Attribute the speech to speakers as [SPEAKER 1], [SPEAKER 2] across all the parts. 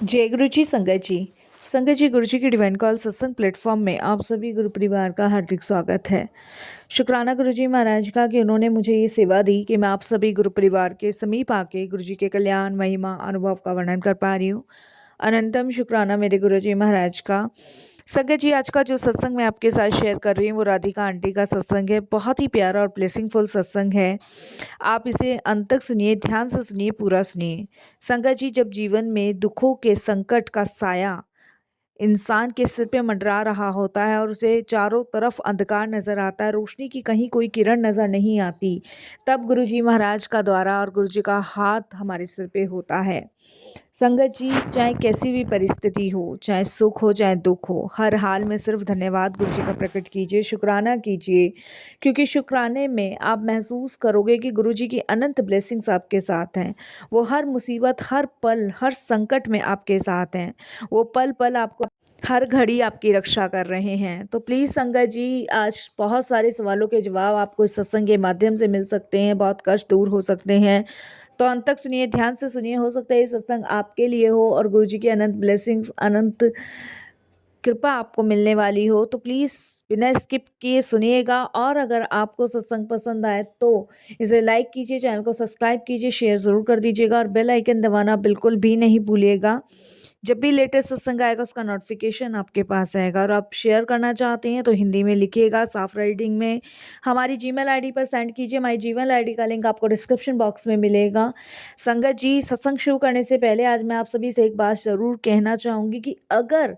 [SPEAKER 1] जय गुरु जी संगत जी। संगत जी, गुरु जी की डिवाइन कॉल सत्संग प्लेटफॉर्म में आप सभी गुरु परिवार का हार्दिक स्वागत है। शुक्राना गुरु जी महाराज का कि उन्होंने मुझे ये सेवा दी कि मैं आप सभी गुरु परिवार के समीप आके गुरु जी के कल्याण महिमा अनुभव का वर्णन कर पा रही हूँ। अनंतम शुक्राना मेरे गुरु जी महाराज का। संगत जी, आज का जो सत्संग मैं आपके साथ शेयर कर रही हूँ वो राधिका आंटी का सत्संग है। बहुत ही प्यारा और ब्लेसिंगफुल सत्संग है। आप इसे अंत तक सुनिए, ध्यान से सुनिए, पूरा सुनिए। संगत जी, जब जीवन में दुखों के संकट का साया इंसान के सिर पे मंडरा रहा होता है और उसे चारों तरफ अंधकार नजर आता है, रोशनी की कहीं कोई किरण नजर नहीं आती, तब गुरुजी महाराज का द्वारा और गुरुजी का हाथ हमारे सिर पे होता है। संगत जी, चाहे कैसी भी परिस्थिति हो, चाहे सुख हो चाहे दुख हो, हर हाल में सिर्फ धन्यवाद गुरुजी का प्रकट कीजिए, शुक्राना कीजिए, क्योंकि शुक्राने में आप महसूस करोगे कि गुरुजी की अनंत ब्लेसिंग्स आपके साथ हैं। वो हर मुसीबत, हर पल, हर संकट में आपके साथ हैं। वो पल पल आपको, हर घड़ी आपकी रक्षा कर रहे हैं। तो प्लीज़ संगत जी, आज बहुत सारे सवालों के जवाब आपको इस सत्संग के माध्यम से मिल सकते हैं, बहुत कष्ट दूर हो सकते हैं। तो अंत तक सुनिए, ध्यान से सुनिए, हो सकता है ये सत्संग आपके लिए हो और गुरुजी की अनंत ब्लेसिंग्स, अनंत कृपा आपको मिलने वाली हो। तो प्लीज़ बिना स्किप किए सुनिएगा, और अगर आपको सत्संग पसंद आए तो इसे लाइक कीजिए, चैनल को सब्सक्राइब कीजिए, शेयर ज़रूर कर दीजिएगा और बेल आइकन दबाना बिल्कुल भी नहीं भूलिएगा। जब भी लेटेस्ट सत्संग आएगा उसका नोटिफिकेशन आपके पास आएगा। और आप शेयर करना चाहते हैं तो हिंदी में लिखिएगा, साफ राइटिंग में हमारी जीमेल आईडी पर सेंड कीजिए। हमारी जीमेल आईडी का लिंक आपको डिस्क्रिप्शन बॉक्स में मिलेगा। संगत जी, सत्संग शुरू करने से पहले आज मैं आप सभी से एक बात ज़रूर कहना चाहूँगी कि अगर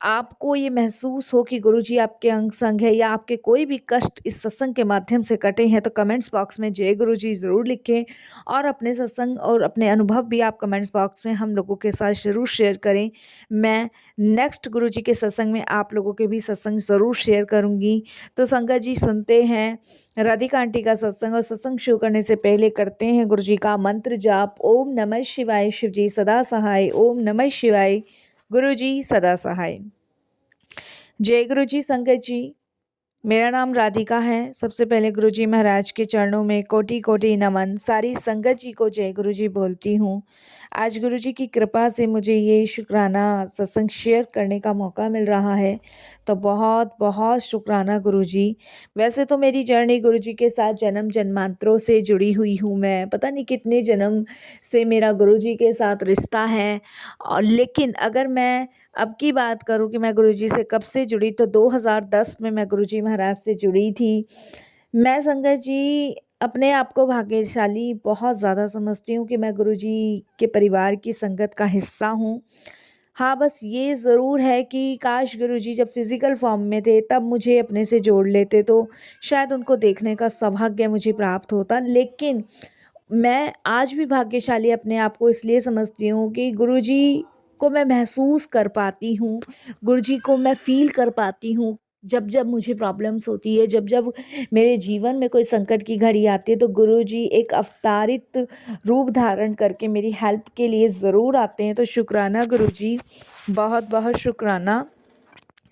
[SPEAKER 1] आपको ये महसूस हो कि गुरुजी आपके अंग संग है या आपके कोई भी कष्ट इस सत्संग के माध्यम से कटे हैं, तो कमेंट्स बॉक्स में जय गुरुजी ज़रूर लिखें और अपने सत्संग और अपने अनुभव भी आप कमेंट्स बॉक्स में हम लोगों के साथ ज़रूर शेयर करें। मैं नेक्स्ट गुरुजी के सत्संग में आप लोगों के भी सत्संग ज़रूर शेयर करूँगी। तो संगत जी, सुनते हैं राधिका आंटी का सत्संग, और सत्संग शुरू करने से पहले करते हैं गुरुजी का मंत्र जाप। ओम नमः शिवाय, शिव जी सदा सहाय। ओम नमः शिवाय, गुरुजी सदा सहाय। जय गुरु जी संगत जी, मेरा नाम राधिका है। सबसे पहले गुरु जी महाराज के चरणों में कोटि कोटि नमन। सारी संगत जी को जय गुरु जी बोलती हूँ। आज गुरु जी की कृपा से मुझे ये शुक्राना सत्संग शेयर करने का मौका मिल रहा है, तो बहुत बहुत शुक्राना गुरु जी। वैसे तो मेरी जर्नी गुरु जी के साथ जन्म जन्मांतरों से जुड़ी हुई हूँ। मैं पता नहीं कितने जन्म से मेरा गुरु जी के साथ रिश्ता है। और लेकिन अगर मैं अब की बात करूँ कि मैं गुरुजी से कब से जुड़ी, तो 2010 में मैं गुरुजी महाराज से जुड़ी थी। मैं संगत जी अपने आप को भाग्यशाली बहुत ज़्यादा समझती हूँ कि मैं गुरुजी के परिवार की संगत का हिस्सा हूँ। हाँ, बस ये ज़रूर है कि काश गुरुजी जब फिज़िकल फॉर्म में थे तब मुझे अपने से जोड़ लेते, तो शायद उनको देखने का सौभाग्य मुझे प्राप्त होता। लेकिन मैं आज भी भाग्यशाली अपने आप को इसलिए समझती हूँ कि गुरुजी को मैं महसूस कर पाती हूँ, गुरुजी को मैं फ़ील कर पाती हूँ। जब जब मुझे प्रॉब्लम्स होती है, जब जब मेरे जीवन में कोई संकट की घड़ी आती है, तो गुरुजी एक अवतारित रूप धारण करके मेरी हेल्प के लिए ज़रूर आते हैं। तो शुक्राना गुरुजी, बहुत बहुत शुक्राना।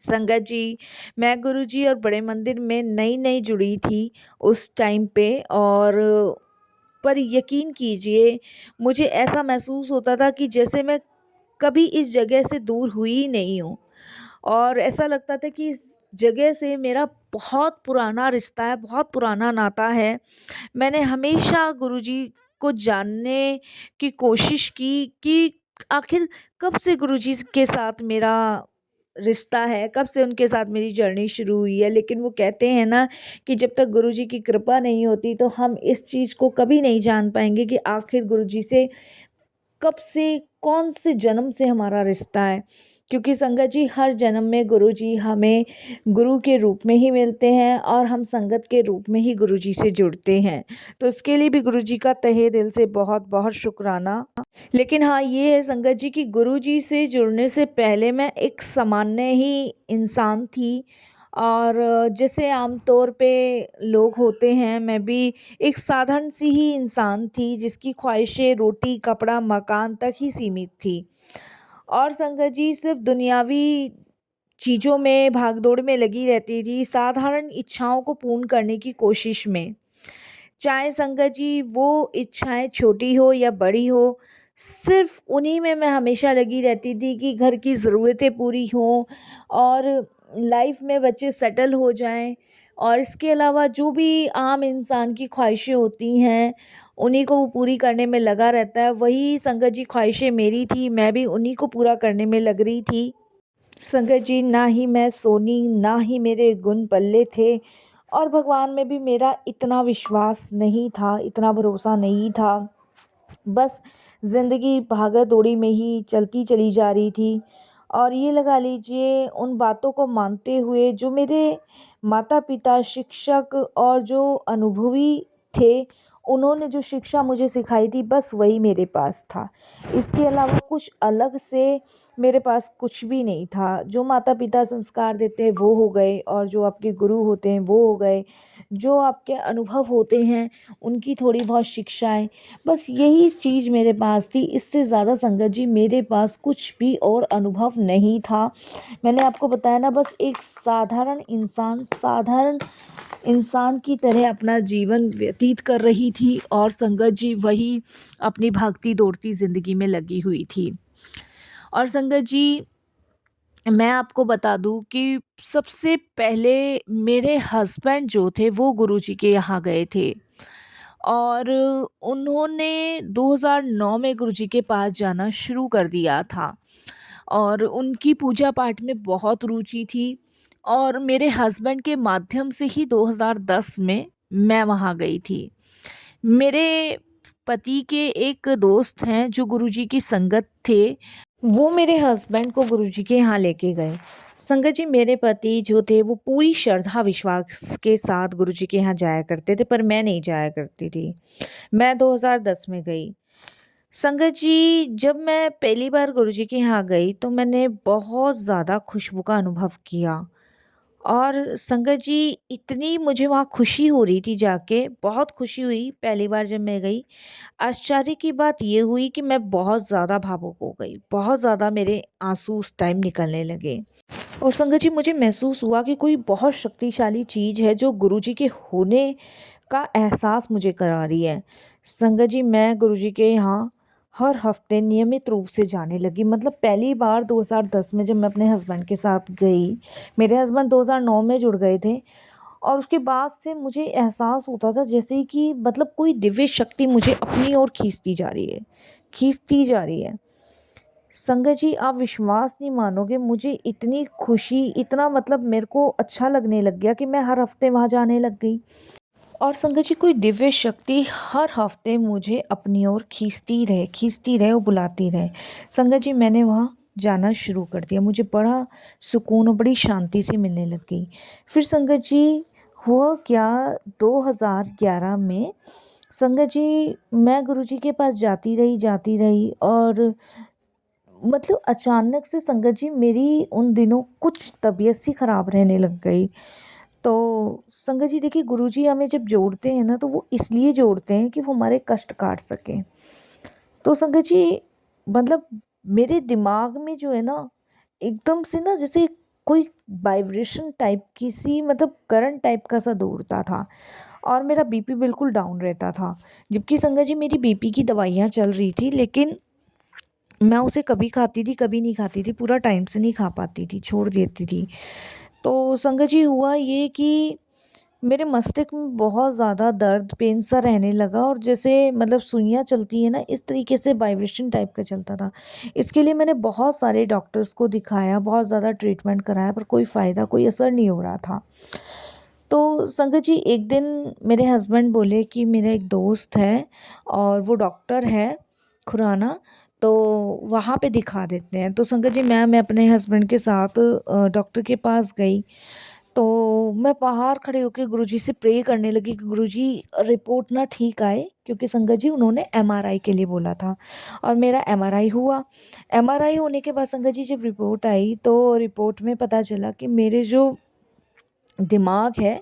[SPEAKER 1] संगत जी, मैं गुरुजी और बड़े मंदिर में नई नई जुड़ी थी उस टाइम पे, और पर यकीन कीजिए मुझे ऐसा महसूस होता था कि जैसे मैं कभी इस जगह से दूर हुई ही नहीं हूँ, और ऐसा लगता था कि इस जगह से मेरा बहुत पुराना रिश्ता है, बहुत पुराना नाता है। मैंने हमेशा गुरुजी को जानने की कोशिश की कि आखिर कब से गुरुजी के साथ मेरा रिश्ता है, कब से उनके साथ मेरी जर्नी शुरू हुई है। लेकिन वो कहते हैं ना कि जब तक गुरुजी की कृपा नहीं होती तो हम इस चीज़ को कभी नहीं जान पाएंगे कि आखिर गुरुजी से कब से, कौन से जन्म से हमारा रिश्ता है। क्योंकि संगत जी, हर जन्म में गुरुजी हमें गुरु के रूप में ही मिलते हैं और हम संगत के रूप में ही गुरुजी से जुड़ते हैं। तो उसके लिए भी गुरुजी का तहे दिल से बहुत बहुत शुक्राना। लेकिन हाँ, ये है संगत जी कि गुरुजी से जुड़ने से पहले मैं एक सामान्य ही इंसान थी, और जैसे आमतौर पे लोग होते हैं, मैं भी एक साधारण सी ही इंसान थी जिसकी ख्वाहिशें रोटी कपड़ा मकान तक ही सीमित थी। और संगत जी सिर्फ दुनियावी चीज़ों में भागदौड़ में लगी रहती थी, साधारण इच्छाओं को पूर्ण करने की कोशिश में। चाहे संगत जी वो इच्छाएं छोटी हो या बड़ी हो, सिर्फ़ उन्हीं में मैं हमेशा लगी रहती थी कि घर की ज़रूरतें पूरी हों और लाइफ़ में बच्चे सेटल हो जाएँ, और इसके अलावा जो भी आम इंसान की ख्वाहिशें होती हैं, उन्हीं को वो पूरी करने में लगा रहता है। वही संगत जी ख्वाहिशें मेरी थी, मैं भी उन्हीं को पूरा करने में लग रही थी। संगत जी, ना ही मैं सोनी, ना ही मेरे गुण पल्ले थे, और भगवान में भी मेरा इतना विश्वास नहीं था, इतना भरोसा नहीं था। बस ज़िंदगी भागा-दौड़ी में ही चलती चली जा रही थी, और ये लगा लीजिए उन बातों को मानते हुए जो मेरे माता-पिता, शिक्षक और जो अनुभवी थे, उन्होंने जो शिक्षा मुझे सिखाई थी बस वही मेरे पास था। इसके अलावा कुछ अलग से मेरे पास कुछ भी नहीं था। जो माता-पिता संस्कार देते हैं वो हो गए, और जो आपके गुरु होते हैं वो हो गए। जो आपके अनुभव होते हैं उनकी थोड़ी बहुत शिक्षाएँ, बस यही चीज़ मेरे पास थी। इससे ज़्यादा संगत जी मेरे पास कुछ भी और अनुभव नहीं था। मैंने आपको बताया ना, बस एक साधारण इंसान की तरह अपना जीवन व्यतीत कर रही थी, और संगत जी वही अपनी भागती दौड़ती ज़िंदगी में लगी हुई थी। और संगत जी, मैं आपको बता दूँ कि सबसे पहले मेरे हस्बैंड जो थे वो गुरुजी के यहाँ गए थे, और उन्होंने 2009 में गुरुजी के पास जाना शुरू कर दिया था, और उनकी पूजा पाठ में बहुत रुचि थी, और मेरे हस्बैंड के माध्यम से ही 2010 में मैं वहाँ गई थी। मेरे पति के एक दोस्त हैं जो गुरुजी की संगत थे, वो मेरे हस्बैंड को गुरुजी के यहाँ लेके गए। संगत जी, मेरे पति जो थे वो पूरी श्रद्धा विश्वास के साथ गुरुजी के यहाँ जाया करते थे, पर मैं नहीं जाया करती थी। मैं 2010 में गई। संगत जी, जब मैं पहली बार गुरुजी के यहाँ गई तो मैंने बहुत ज़्यादा खुशबू का अनुभव किया, और संगत जी इतनी मुझे वहाँ खुशी हो रही थी, जाके बहुत खुशी हुई पहली बार जब मैं गई। आश्चर्य की बात ये हुई कि मैं बहुत ज़्यादा भावुक हो गई, बहुत ज़्यादा मेरे आँसू उस टाइम निकलने लगे। और संगत जी, मुझे महसूस हुआ कि कोई बहुत शक्तिशाली चीज़ है जो गुरुजी के होने का एहसास मुझे करा रही है। संगत जी, मैं गुरुजी के यहाँ हर हफ्ते नियमित रूप से जाने लगी। मतलब पहली बार 2010 में जब मैं अपने हस्बैंड के साथ गई, मेरे हस्बैंड 2009 में जुड़ गए थे, और उसके बाद से मुझे एहसास होता था जैसे कि मतलब कोई दिव्य शक्ति मुझे अपनी ओर खींचती जा रही है, खींचती जा रही है। संगत जी, आप विश्वास नहीं मानोगे, मुझे इतनी खुशी, इतना मतलब मेरे को अच्छा लगने लग गया कि मैं हर हफ्ते वहाँ जाने लग गई। और संगत जी, कोई दिव्य शक्ति हर हफ्ते मुझे अपनी ओर खींचती रहे और बुलाती रहे। संगत जी, मैंने वहाँ जाना शुरू कर दिया। मुझे बड़ा सुकून और बड़ी शांति से मिलने लग गई। फिर संगत जी, हुआ क्या, 2011 में संगत जी मैं गुरुजी के पास जाती रही, और मतलब अचानक से संगत जी मेरी उन दिनों कुछ तबीयत सी ख़राब रहने लग गई। तो संगत जी देखिए, गुरुजी हमें जब जोड़ते हैं ना तो वो इसलिए जोड़ते हैं कि वो हमारे कष्ट काट सकें। तो संगत जी, मतलब मेरे दिमाग में जो है ना, एकदम से ना जैसे कोई वाइब्रेशन टाइप की सी, मतलब करंट टाइप का सा दौड़ता था, और मेरा बीपी बिल्कुल डाउन रहता था। जबकि संगत जी मेरी बीपी की दवाइयाँ चल रही थी, लेकिन मैं उसे कभी खाती थी, कभी नहीं खाती थी, पूरा टाइम से नहीं खा पाती थी, छोड़ देती थी। तो संगत जी हुआ ये कि मेरे मस्तिष्क में बहुत ज़्यादा दर्द, पेन सा रहने लगा, और जैसे मतलब सुइयाँ चलती है ना, इस तरीके से वाइब्रेशन टाइप का चलता था। इसके लिए मैंने बहुत सारे डॉक्टर्स को दिखाया, बहुत ज़्यादा ट्रीटमेंट कराया, पर कोई फ़ायदा, कोई असर नहीं हो रहा था। तो संगत जी एक दिन मेरे हस्बैंड बोले कि मेरा एक दोस्त है और वो डॉक्टर है खुराना, तो वहाँ पे दिखा देते हैं। तो संगत जी मैं अपने हस्बैंड के साथ डॉक्टर के पास गई। तो मैं बाहर खड़े होके गुरुजी से प्रे करने लगी कि गुरुजी रिपोर्ट ना ठीक आए, क्योंकि संगत जी उन्होंने एमआरआई के लिए बोला था, और मेरा एमआरआई हुआ। एमआरआई होने के बाद संगत जी जब रिपोर्ट आई तो रिपोर्ट में पता चला कि मेरे जो दिमाग है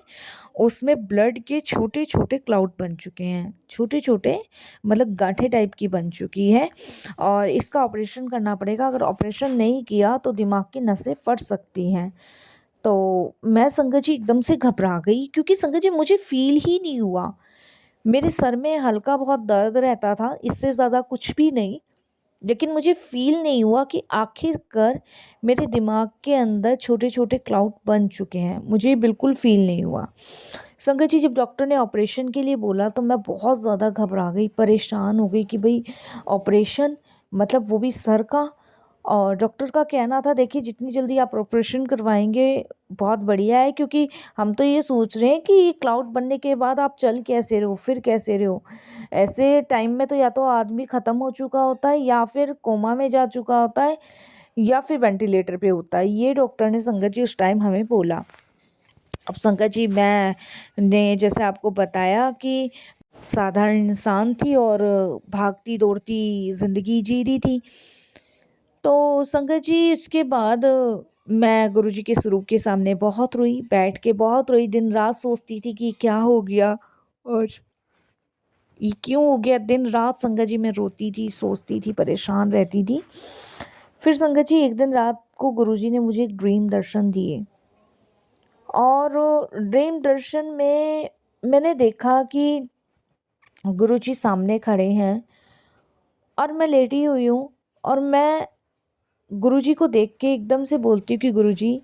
[SPEAKER 1] उसमें ब्लड के छोटे छोटे क्लाउड बन चुके हैं, छोटे छोटे, मतलब गांठें टाइप की बन चुकी है, और इसका ऑपरेशन करना पड़ेगा। अगर ऑपरेशन नहीं किया तो दिमाग की नसें फट सकती हैं। तो मैं संगत जी एकदम से घबरा गई, क्योंकि संगत जी मुझे फील ही नहीं हुआ। मेरे सर में हल्का बहुत दर्द रहता था, इससे ज़्यादा कुछ भी नहीं। लेकिन मुझे फ़ील नहीं हुआ कि आखिरकार मेरे दिमाग के अंदर छोटे-छोटे क्लाउड बन चुके हैं, मुझे बिल्कुल फ़ील नहीं हुआ। संगत जी, जब डॉक्टर ने ऑपरेशन के लिए बोला तो मैं बहुत ज़्यादा घबरा गई, परेशान हो गई कि भई ऑपरेशन, मतलब वो भी सर का। और डॉक्टर का कहना था, देखिए जितनी जल्दी आप ऑपरेशन करवाएँगे बहुत बढ़िया है, क्योंकि हम तो ये सोच रहे हैं कि क्लाउड बनने के बाद आप चल कैसे रहे हो, फिर कैसे रहे हो? ऐसे टाइम में तो या तो आदमी ख़त्म हो चुका होता है या फिर कोमा में जा चुका होता है या फिर वेंटिलेटर पे होता है। ये डॉक्टर ने संगत जी उस टाइम हमें बोला। अब संगत जी, मैंने जैसे आपको बताया कि साधारण इंसान थी और भागती दौड़ती ज़िंदगी जी रही थी। तो संगत जी, इसके बाद मैं गुरुजी के स्वरूप के सामने बहुत रोई, बैठ के बहुत रोई, दिन रात सोचती थी कि क्या हो गया और ये क्यों हो गया। दिन रात संगत जी मैं रोती थी, सोचती थी, परेशान रहती थी। फिर संगत जी, एक दिन रात को गुरुजी ने मुझे एक ड्रीम दर्शन दिए और ड्रीम दर्शन में मैंने देखा कि गुरुजी सामने खड़े हैं और मैं लेटी हुई हूँ और मैं गुरुजी को देख के एकदम से बोलती हूँ कि गुरुजी,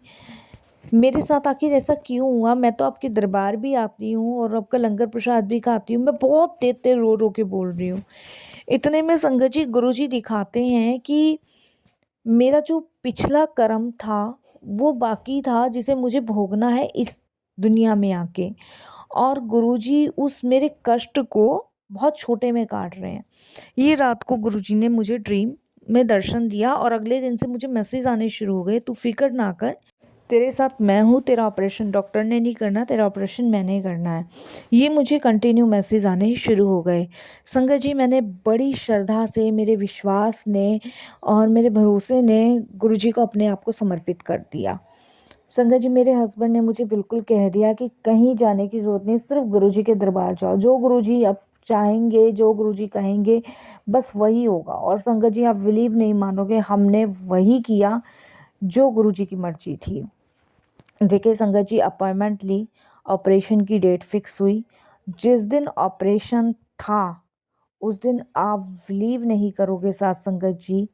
[SPEAKER 1] मेरे साथ आखिर ऐसा क्यों हुआ? मैं तो आपके दरबार भी आती हूँ और आपका लंगर प्रसाद भी खाती हूँ। मैं बहुत देर-देर रो-रो के बोल रही हूँ। इतने में संगत जी, गुरुजी दिखाते हैं कि मेरा जो पिछला कर्म था, वो बाकी था जिसे मुझे भोगना है इस दुनिया में आके, और गुरुजी उस मेरे कष्ट को बहुत छोटे में काट रहे हैं। ये रात को गुरुजी ने मुझे ड्रीम में दर्शन दिया और अगले दिन से मुझे मैसेज आने शुरू हो गए, तू फ़िक्र ना कर, तेरे साथ मैं हूँ, तेरा ऑपरेशन डॉक्टर ने नहीं करना, तेरा ऑपरेशन मैंने करना है। ये मुझे कंटिन्यू मैसेज आने शुरू हो गए। संगत जी, मैंने बड़ी श्रद्धा से, मेरे विश्वास ने और मेरे भरोसे ने गुरुजी को अपने आप को समर्पित कर दिया। संगत जी, मेरे हस्बैंड ने मुझे बिल्कुल कह दिया कि कहीं जाने की ज़रूरत नहीं, सिर्फ गुरुजी के दरबार जाओ। जो गुरुजी अब चाहेंगे, जो गुरुजी कहेंगे, बस वही होगा। और संगत जी, आप बिलीव नहीं मानोगे, हमने वही किया जो गुरुजी की मर्ज़ी थी। देखिए संगत जी, अपॉइंटमेंट ली, ऑपरेशन की डेट फिक्स हुई। जिस दिन ऑपरेशन था, उस दिन आप बिलीव नहीं करोगे साथ संगत जी,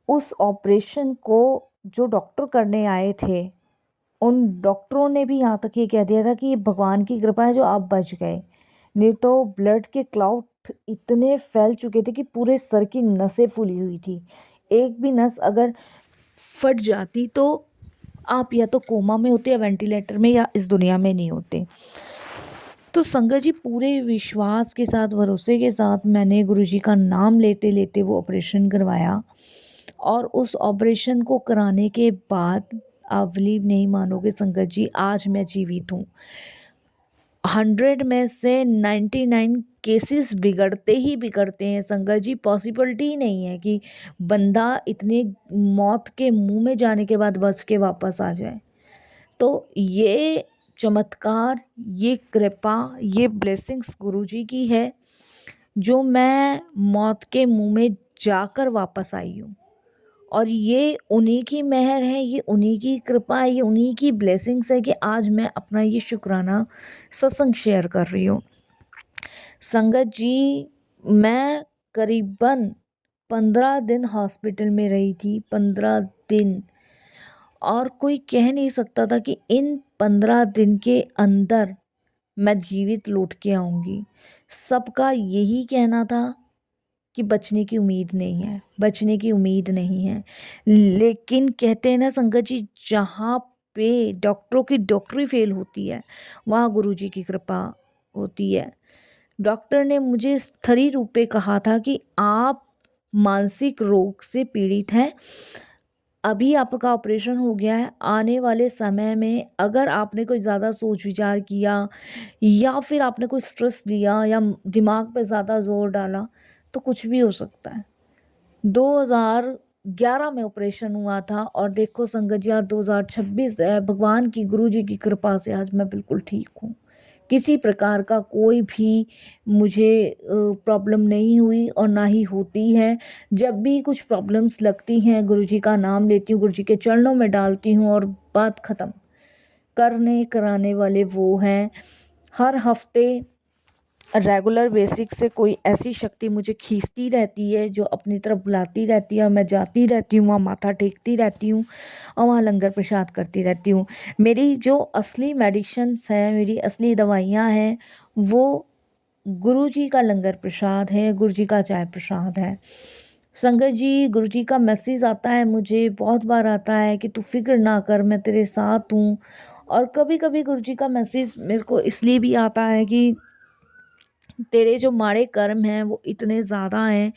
[SPEAKER 1] उस ऑपरेशन को जो डॉक्टर करने आए थे, उन डॉक्टरों ने भी यहाँ तक ये कह दिया था कि ये भगवान की कृपा है जो आप बच गए। नहीं तो ब्लड के क्लॉट इतने फैल चुके थे कि पूरे सर की नसें फूली हुई थी। एक भी नस अगर फट जाती तो आप या तो कोमा में होते या वेंटिलेटर में, या इस दुनिया में नहीं होते। तो संगत जी, पूरे विश्वास के साथ, भरोसे के साथ मैंने गुरुजी का नाम लेते लेते वो ऑपरेशन करवाया और उस ऑपरेशन को कराने के बाद आप बिलीव नहीं मानोगे संगत जी, आज मैं जीवित हूँ। 100 में से 99 केसेस बिगड़ते ही बिगड़ते हैं संगत जी। पॉसिबिलिटी ही नहीं है कि बंदा इतने मौत के मुंह में जाने के बाद बच के वापस आ जाए। तो ये चमत्कार, ये कृपा, ये ब्लेसिंग्स गुरुजी की है, जो मैं मौत के मुंह में जाकर वापस आई हूँ। और ये उन्हीं की मेहर है, ये उन्हीं की कृपा है, ये उन्हीं की ब्लेसिंग्स है कि आज मैं अपना ये शुक्राना सत्संग शेयर कर रही हूँ। संगत जी, मैं करीबन 15 दिन हॉस्पिटल में रही थी, 15 दिन। और कोई कह नहीं सकता था कि इन 15 दिन के अंदर मैं जीवित लौट के आऊँगी। सबका यही कहना था कि बचने की उम्मीद नहीं है, बचने की उम्मीद नहीं है। लेकिन कहते हैं ना संगत जी, जहाँ पे डॉक्टरों की डॉक्टरी फ़ेल होती है, वहाँ गुरुजी की कृपा होती है। डॉक्टर ने मुझे स्थूल रूप पे कहा था कि आप मानसिक रोग से पीड़ित हैं। अभी आपका ऑपरेशन हो गया है, आने वाले समय में अगर आपने कोई ज़्यादा सोच विचार किया या फिर आपने कोई स्ट्रेस लिया या दिमाग पे ज़्यादा ज़ोर डाला, तो कुछ भी हो सकता है। 2011 में ऑपरेशन हुआ था और देखो संगत जी, आज 2026 है। भगवान की, गुरुजी की कृपा से आज मैं बिल्कुल ठीक हूँ। किसी प्रकार का कोई भी मुझे प्रॉब्लम नहीं हुई और ना ही होती है। जब भी कुछ प्रॉब्लम्स लगती हैं, गुरुजी का नाम लेती हूँ, गुरुजी के चरणों में डालती हूँ और बात ख़त्म। करने कराने वाले वो हैं। हर हफ्ते रेगुलर बेसिक से कोई ऐसी शक्ति मुझे खींचती रहती है जो अपनी तरफ बुलाती रहती है, और मैं जाती रहती हूँ, वहाँ माथा टेकती रहती हूँ और वहाँ लंगर प्रसाद करती रहती हूँ। मेरी जो असली मेडिसिन्स है, मेरी असली दवाइयाँ हैं, वो गुरु जी का लंगर प्रसाद है, गुरु जी का चाय प्रसाद है। संगत जी, गुरु जी का मैसेज आता है, मुझे बहुत बार आता है कि तू फिक्र ना कर, मैं तेरे साथ हूँ। और कभी कभी गुरु जी का मैसेज मेरे को इसलिए भी आता है कि तेरे जो माड़े कर्म हैं वो इतने ज़्यादा हैं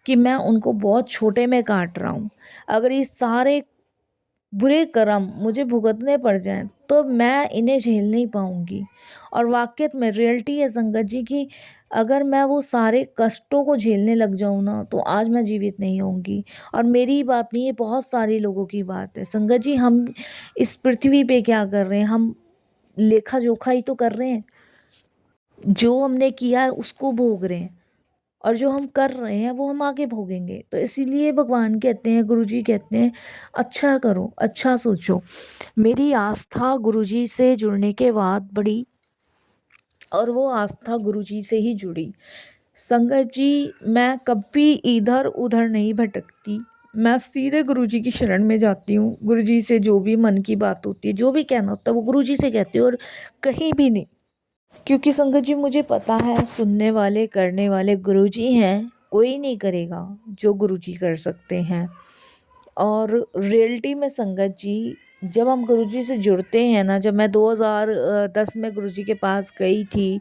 [SPEAKER 1] कि मैं उनको बहुत छोटे में काट रहा हूँ। अगर ये सारे बुरे कर्म मुझे भुगतने पड़ जाएं तो मैं इन्हें झेल नहीं पाऊंगी। और वाक़ई में रियलिटी है संगत जी कि अगर मैं वो सारे कष्टों को झेलने लग जाऊं ना, तो आज मैं जीवित नहीं होंगी। और मेरी ही बात नहीं है, बहुत सारे लोगों की बात है संगत जी। हम इस पृथ्वी पे क्या कर रहे हैं? हम लेखा जोखा ही तो कर रहे हैं। जो हमने किया है उसको भोग रहे हैं, और जो हम कर रहे हैं वो हम आगे भोगेंगे। तो इसीलिए भगवान कहते हैं, गुरुजी कहते हैं, अच्छा करो, अच्छा सोचो। मेरी आस्था गुरुजी से जुड़ने के बाद बढ़ी, और वो आस्था गुरुजी से ही जुड़ी। संगत जी, मैं कभी इधर उधर नहीं भटकती। मैं सीधे गुरुजी की शरण में जाती हूँ। गुरुजी से जो भी मन की बात होती है, जो भी कहना होता है, वो गुरुजी से कहती हूँ, और कहीं भी नहीं। क्योंकि संगत जी, मुझे पता है सुनने वाले करने वाले गुरुजी हैं, कोई नहीं करेगा जो गुरुजी कर सकते हैं। और रियलिटी में संगत जी, जब हम गुरुजी से जुड़ते हैं ना, जब मैं 2010 में गुरुजी के पास गई थी,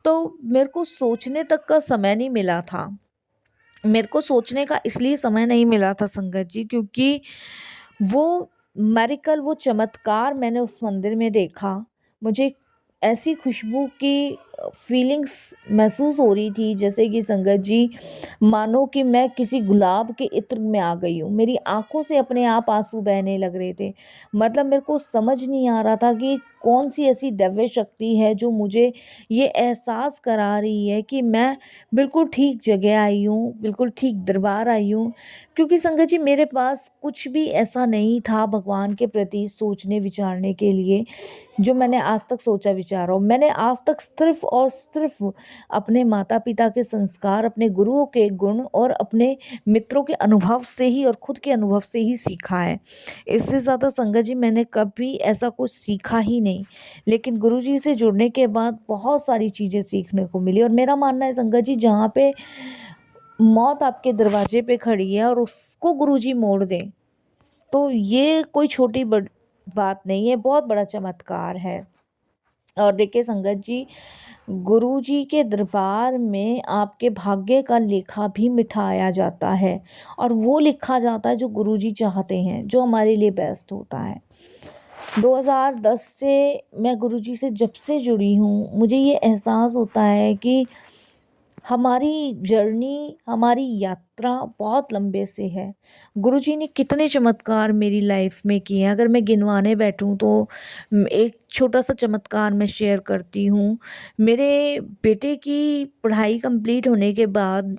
[SPEAKER 1] तो मेरे को सोचने तक का समय नहीं मिला था। मेरे को सोचने का इसलिए समय नहीं मिला था संगत जी, क्योंकि वो मेरिकल, वो चमत्कार मैंने उस मंदिर में देखा। मुझे ऐसी खुशबू की फीलिंग्स महसूस हो रही थी, जैसे कि संगत जी, मानो कि मैं किसी गुलाब के इत्र में आ गई हूँ। मेरी आंखों से अपने आप आंसू बहने लग रहे थे। मतलब मेरे को समझ नहीं आ रहा था कि कौन सी ऐसी दिव्य शक्ति है जो मुझे ये एहसास करा रही है कि मैं बिल्कुल ठीक जगह आई हूँ, बिल्कुल ठीक दरबार आई हूँ। क्योंकि संगत जी, मेरे पास कुछ भी ऐसा नहीं था भगवान के प्रति सोचने विचारने के लिए जो मैंने आज तक सोचा विचारा हो। मैंने आज तक सिर्फ और सिर्फ अपने माता पिता के संस्कार, अपने गुरुओं के गुण और अपने मित्रों के अनुभव से ही और खुद के अनुभव से ही सीखा है। इससे ज़्यादा संगत जी, मैंने कभी ऐसा कुछ सीखा ही नहीं। लेकिन गुरु जी से जुड़ने के बाद बहुत सारी चीज़ें सीखने को मिली। और मेरा मानना है संगत जी, जहाँ पे मौत आपके दरवाजे पे खड़ी है और उसको गुरुजी मोड़ दें, तो ये कोई छोटी बात नहीं है, बहुत बड़ा चमत्कार है। और देखिए संगत जी, गुरुजी के दरबार में आपके भाग्य का लेखा भी मिठाया जाता है, और वो लिखा जाता है जो गुरुजी चाहते हैं, जो हमारे लिए बेस्ट होता है। 2010 से मैं गुरुजी से जब से जुड़ी हूँ, मुझे ये एहसास होता है कि हमारी जर्नी, हमारी यात्रा बहुत लंबे से है। गुरुजी ने कितने चमत्कार मेरी लाइफ में किए हैं, अगर मैं गिनवाने बैठूं तो एक छोटा सा चमत्कार मैं शेयर करती हूँ। मेरे बेटे की पढ़ाई कंप्लीट होने के बाद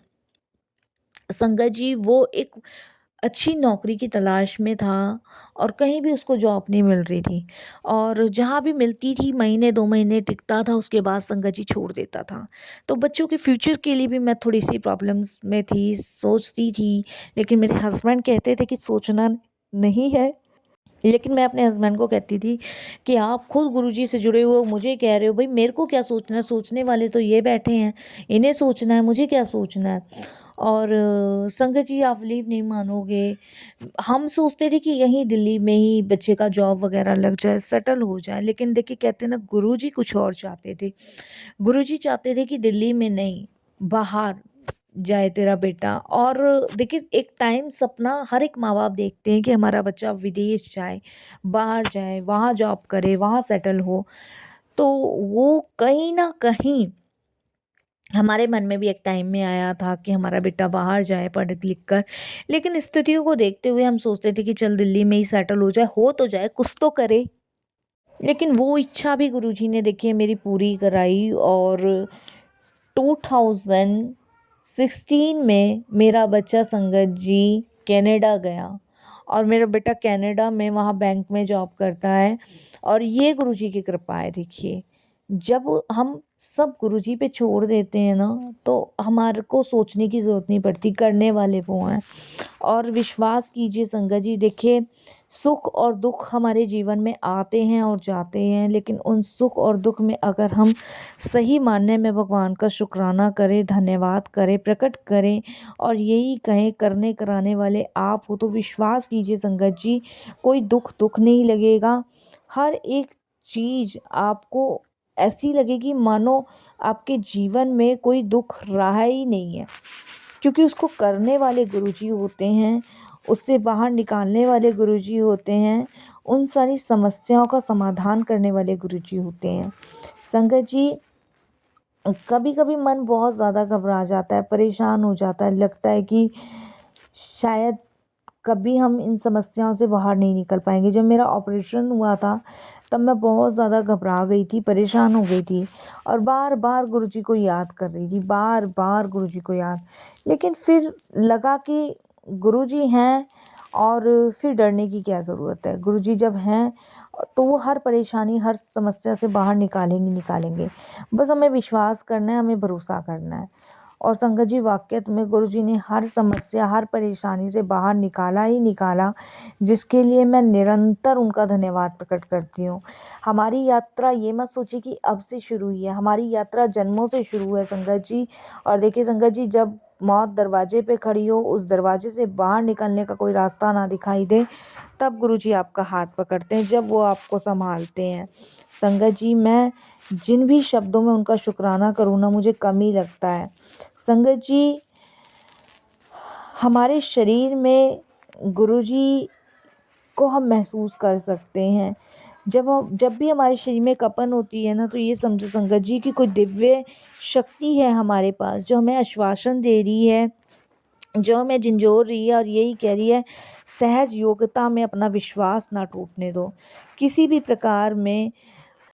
[SPEAKER 1] संगत जी, वो एक अच्छी नौकरी की तलाश में था, और कहीं भी उसको जॉब नहीं मिल रही थी। और जहाँ भी मिलती थी महीने 2 महीने टिकता था, उसके बाद संगत जी छोड़ देता था। तो बच्चों के फ्यूचर के लिए भी मैं थोड़ी-सी प्रॉब्लम्स में थी, सोचती थी। लेकिन मेरे हस्बैंड कहते थे कि सोचना नहीं है। लेकिन मैं अपने हस्बैंड को कहती थी कि आप खुद गुरुजी से जुड़े हुए हो, मुझे कह रहे हो, भई मेरे को क्या सोचना है? सोचने वाले तो ये बैठे हैं, इन्हें सोचना है, मुझे क्या सोचना है? और संगत जी, आप बिलीव नहीं मानोगे, हम सोचते थे कि यहीं दिल्ली में ही बच्चे का जॉब वगैरह लग जाए, सेटल हो जाए। लेकिन देखिए, कहते हैं ना, गुरुजी कुछ और चाहते थे। गुरुजी चाहते थे कि दिल्ली में नहीं, बाहर जाए तेरा बेटा। और देखिए, एक टाइम सपना हर एक माँ बाप देखते हैं कि हमारा बच्चा विदेश जाए, बाहर जाए, वहाँ जॉब करे, वहाँ सेटल हो। तो वो कहीं ना कहीं हमारे मन में भी एक टाइम में आया था कि हमारा बेटा बाहर जाए पढ़ लिख कर। लेकिन स्थितियों को देखते हुए हम सोचते थे कि चल दिल्ली में ही सेटल हो जाए, हो तो जाए, कुछ तो करे। लेकिन वो इच्छा भी गुरुजी ने देखिए मेरी पूरी कराई। और 2016 में मेरा बच्चा संगत जी कनाडा गया, और मेरा बेटा कनाडा में वहाँ बैंक में जॉब करता है। और ये गुरुजी की कृपा है देखिए। जब हम सब गुरुजी पे छोड़ देते हैं ना, तो हमारे को सोचने की ज़रूरत नहीं पड़ती, करने वाले वो हैं। और विश्वास कीजिए संगत जी, देखिए सुख और दुख हमारे जीवन में आते हैं और जाते हैं, लेकिन उन सुख और दुख में अगर हम सही मायने में भगवान का शुक्राना करें, धन्यवाद करें, प्रकट करें और यही कहें करने कराने वाले आप हो, तो विश्वास कीजिए संगत जी, कोई दुख दुख नहीं लगेगा। हर एक चीज़ आपको ऐसी लगेगी मानो आपके जीवन में कोई दुख रहा ही नहीं है, क्योंकि उसको करने वाले गुरुजी होते हैं, उससे बाहर निकालने वाले गुरुजी होते हैं, उन सारी समस्याओं का समाधान करने वाले गुरुजी होते हैं। संगत जी, कभी कभी मन बहुत ज़्यादा घबरा जाता है, परेशान हो जाता है, लगता है कि शायद कभी हम इन समस्याओं से बाहर नहीं निकल पाएंगे। जब मेरा ऑपरेशन हुआ था तब मैं बहुत ज़्यादा घबरा गई थी, परेशान हो गई थी और बार बार गुरुजी को याद कर रही थी, बार बार गुरुजी को याद। लेकिन फिर लगा कि गुरुजी हैं और फिर डरने की क्या ज़रूरत है। गुरुजी जब हैं तो वो हर परेशानी, हर समस्या से बाहर निकालेंगे निकालेंगे। बस हमें विश्वास करना है, हमें भरोसा करना है। और संगत जी, वाक़ई में गुरुजी ने हर समस्या, हर परेशानी से बाहर निकाला ही निकाला, जिसके लिए मैं निरंतर उनका धन्यवाद प्रकट करती हूँ। हमारी यात्रा ये मत सोचिए कि अब से शुरू हुई है, हमारी यात्रा जन्मों से शुरू है संगत जी। और देखिए संगत जी, जब मौत दरवाजे पे खड़ी हो, उस दरवाजे से बाहर निकलने का कोई रास्ता ना दिखाई दे, तब गुरुजी आपका हाथ पकड़ते हैं, जब वो आपको संभालते हैं। संगत जी, मैं जिन भी शब्दों में उनका शुक्राना करूँ ना, मुझे कम ही लगता है। संगत जी, हमारे शरीर में गुरुजी को हम महसूस कर सकते हैं। जब भी हमारे शरीर में कपन होती है ना, तो ये समझो संगत जी कि कोई दिव्य शक्ति है हमारे पास, जो हमें आश्वासन दे रही है, जो हमें झंझोर रही है और यही कह रही है, सहज योग्यता में अपना विश्वास ना टूटने दो। किसी भी प्रकार में